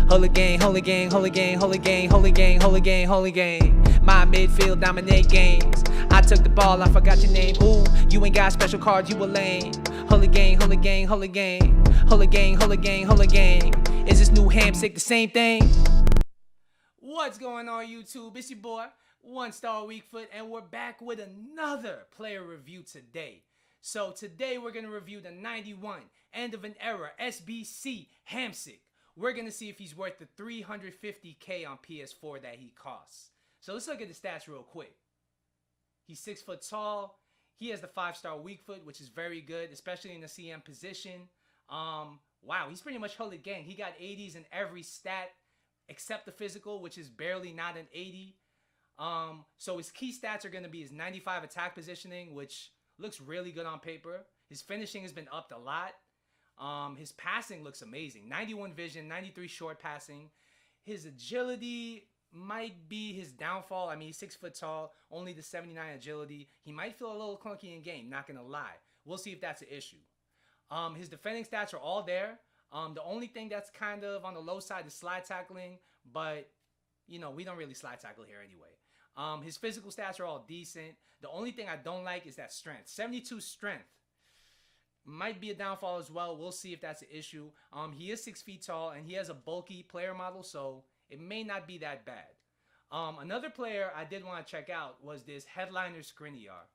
Holy gang, holy gang, holy gang, holy gang, holy gang, holy gang, holy gang. My midfield dominate games. I took the ball, I forgot your name. Ooh, you ain't got special cards, you a lame. Holy gang, holy gang, holy gang, holy gang, holy gang, holy gang. Is this new Hamsik the same thing? What's going on, YouTube? It's your boy, One Star Weakfoot, and we're back with another player review today. So today we're gonna review the 91 end of an era Sbc Hamsik. We're gonna see if he's worth the 350k on PS4 that he costs. So let's look at the stats real quick. He's 6 foot tall. He has the 5-star weak foot, which is very good, especially in the CM position. Wow, he's pretty much Hullet gang. He got 80s in every stat except the physical, which is barely not an 80. So his key stats are gonna be his 95 attack positioning, which looks really good on paper. His finishing has been upped a lot. His passing looks amazing. 91 vision, 93 short passing. His agility might be his downfall. I mean, he's 6 foot tall, only the 79 agility. He might feel a little clunky in game, not gonna lie. We'll see if that's an issue. His defending stats are all there. The only thing that's kind of on the low side is slide tackling, but you know, we don't really slide tackle here anyway. His physical stats are all decent. The only thing I don't like is that strength. 72 strength might be a downfall as well. We'll see if that's an issue. He is 6 feet tall and he has a bulky player model, so it may not be that bad. Another player I did want to check out was this headliner Skriniar.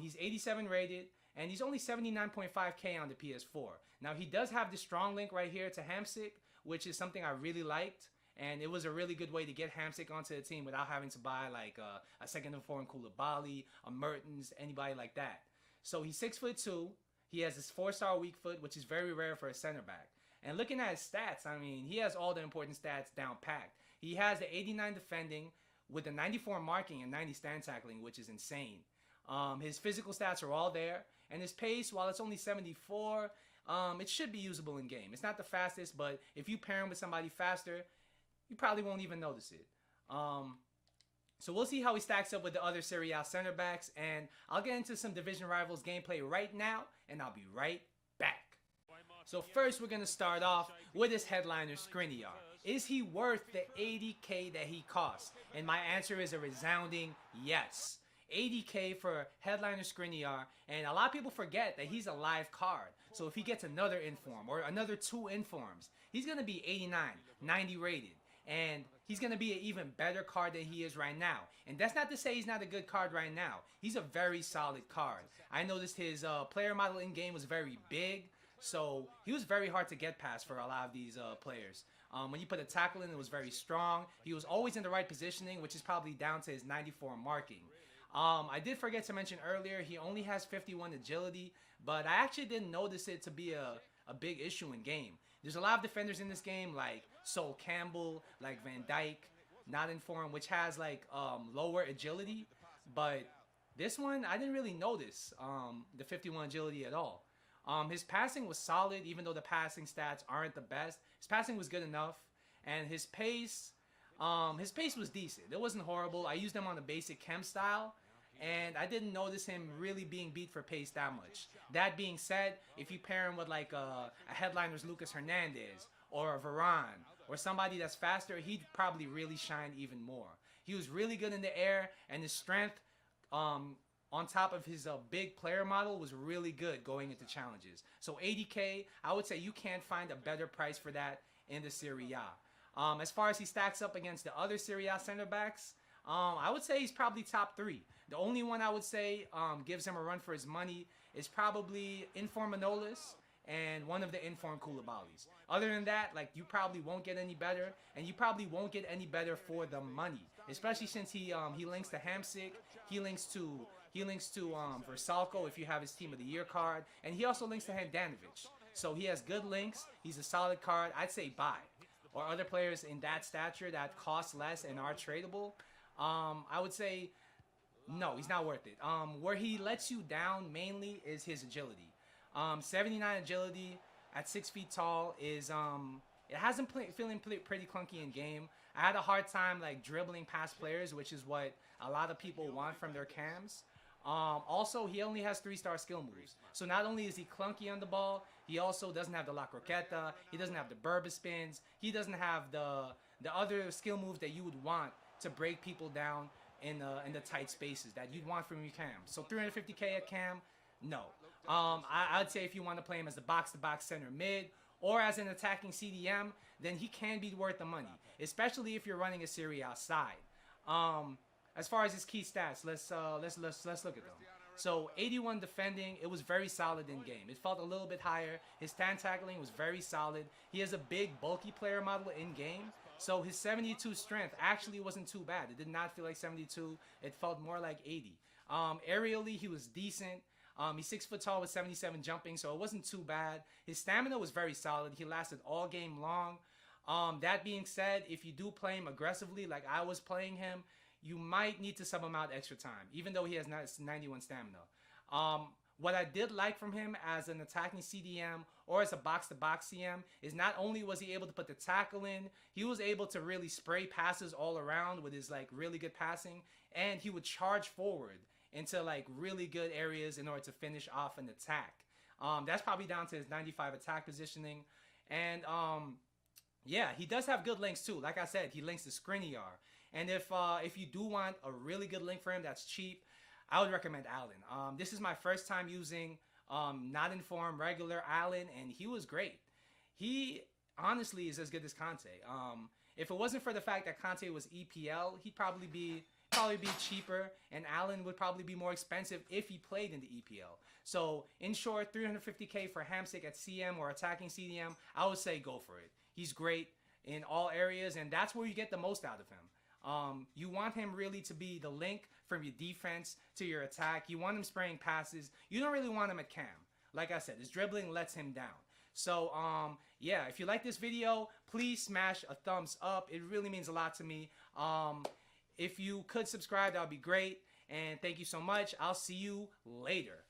He's 87 rated and he's only 79.5k on the PS4. Now he does have the strong link right here to Hamsik, which is something I really liked. And it was a really good way to get Hamsik onto the team without having to buy like a second informed Koulibaly, a Mertens, anybody like that. So he's 6'2". He has this 4-star weak foot, which is very rare for a center back. And looking at his stats, I mean, he has all the important stats down packed. He has the 89 defending with the 94 marking and 90 stand tackling, which is insane. His physical stats are all there. And his pace, while it's only 74, it should be usable in game. It's not the fastest, but if you pair him with somebody faster, you probably won't even notice it. So we'll see how he stacks up with the other Serie A center backs, and I'll get into some division rivals gameplay right now, and I'll be right back. So first we're going to start off with his headliner Skriniar. Is he worth the 80k that he costs? And my answer is a resounding yes. 80k for headliner Skriniar, and a lot of people forget that he's a live card. So if he gets another inform or another 2 informs, he's going to be 89, 90 rated. And he's going to be an even better card than he is right now. And that's not to say he's not a good card right now. He's a very solid card. I noticed his player model in game was very big. So he was very hard to get past for a lot of these players. When you put a tackle in, it was very strong. He was always in the right positioning, which is probably down to his 94 marking. I did forget to mention earlier, he only has 51 agility. But I actually didn't notice it to be a big issue in game. There's a lot of defenders in this game like Sol Campbell, like Van Dijk, not informed, which has like lower agility. But this one, I didn't really notice the 51 agility at all. His passing was solid, even though the passing stats aren't the best. His passing was good enough, and his pace was decent. It wasn't horrible. I used him on the basic chem style, and I didn't notice him really being beat for pace that much. That being said, if you pair him with like a headliner's Lucas Hernandez or a Varane or somebody that's faster, he'd probably really shine even more. He was really good in the air, and his strength on top of his big player model was really good going into challenges. So 80k, I would say you can't find a better price for that in the Serie A. As far as he stacks up against the other Serie A center backs, I would say he's probably top 3. The only one I would say gives him a run for his money is probably Inform Manolas and one of the Inform Koulibalys. Other than that, like, you probably won't get any better, and you probably won't get any better for the money, especially since he links to Hamsik, he links to Versalco if you have his Team of the Year card, and he also links to Handanovic. So he has good links. He's a solid card. I'd say buy. Or other players in that stature that cost less and are tradable, I would say no, he's not worth it. Where he lets you down mainly is his agility. 79 agility at 6 feet tall is it has him feeling pretty clunky in game. I had a hard time like dribbling past players, which is what a lot of people want from their cams. Also, he only has 3-star skill moves. So not only is he clunky on the ball, he also doesn't have the La Croqueta, he doesn't have the Burba spins, he doesn't have the other skill moves that you would want to break people down in the tight spaces that you'd want from your cam. So 350k at cam, no. I'd say if you want to play him as the box-to-box center mid or as an attacking CDM, then he can be worth the money, especially if you're running a serie outside. As far as his key stats, let's look at them. So 81 defending, it was very solid in game. It felt a little bit higher. His stand tackling was very solid. He has a big bulky player model in game. So his 72 strength actually wasn't too bad. It did not feel like 72. It felt more like 80. Aerially, he was decent. He's 6 foot tall with 77 jumping, so it wasn't too bad. His stamina was very solid. He lasted all game long. That being said, if you do play him aggressively like I was playing him, you might need to sub him out extra time, even though he has 91 stamina. What I did like from him as an attacking CDM or as a box-to-box CM is not only was he able to put the tackle in, he was able to really spray passes all around with his like really good passing, and he would charge forward into like really good areas in order to finish off an attack. That's probably down to his 95 attack positioning. And yeah, he does have good links too. Like I said, he links to Skriniar. And if you do want a really good link for him that's cheap, I would recommend Allen. This is my first time using not informed regular Allen, and he was great. He honestly is as good as Conte. If it wasn't for the fact that Conte was EPL, he'd probably be cheaper, and Allen would probably be more expensive if he played in the EPL. So in short, 350k for Hamsik at CM or attacking CDM, I would say go for it. He's great in all areas, and that's where you get the most out of him. You want him really to be the link from your defense to your attack. You want him spraying passes. You don't really want him at cam. Like I said, his dribbling lets him down. So, yeah, if you like this video, please smash a thumbs up. It really means a lot to me. If you could subscribe, that would be great. And thank you so much. I'll see you later.